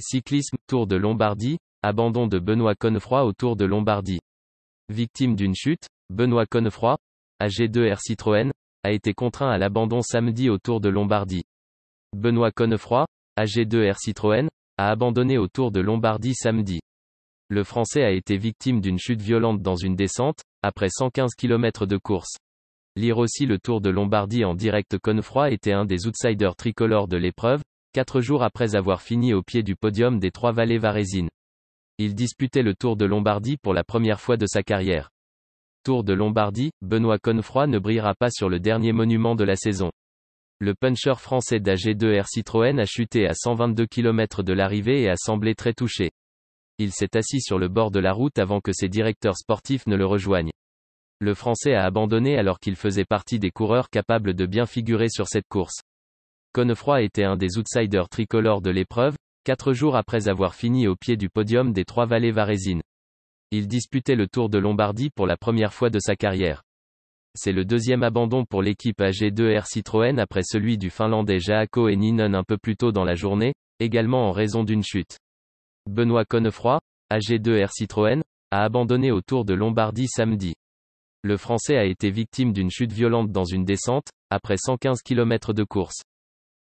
Cyclisme, Tour de Lombardie, abandon de Benoît Connefroy au Tour de Lombardie. Victime d'une chute, Benoît Connefroy, AG2R Citroën, a été contraint à l'abandon samedi au Tour de Lombardie. Benoît Connefroy, AG2R Citroën, a abandonné au Tour de Lombardie samedi. Le Français a été victime d'une chute violente dans une descente, après 115 km de course. Lire aussi le Tour de Lombardie en direct. Connefroy était un des outsiders tricolores de l'épreuve, 4 jours après avoir fini au pied du podium des Trois-Vallées Varésines. Il disputait le Tour de Lombardie pour la première fois de sa carrière. Tour de Lombardie, Benoît Connefroy ne brillera pas sur le dernier monument de la saison. Le puncher français d'AG2R Citroën a chuté à 122 km de l'arrivée et a semblé très touché. Il s'est assis sur le bord de la route avant que ses directeurs sportifs ne le rejoignent. Le Français a abandonné alors qu'il faisait partie des coureurs capables de bien figurer sur cette course. Connefroy était un des outsiders tricolores de l'épreuve, 4 jours après avoir fini au pied du podium des Trois-Vallées Varésines. Il disputait le Tour de Lombardie pour la première fois de sa carrière. C'est le deuxième abandon pour l'équipe AG2R Citroën après celui du Finlandais Jaakko Hänninen un peu plus tôt dans la journée, également en raison d'une chute. Benoît Connefroy, AG2R Citroën, a abandonné au Tour de Lombardie samedi. Le Français a été victime d'une chute violente dans une descente, après 115 km de course.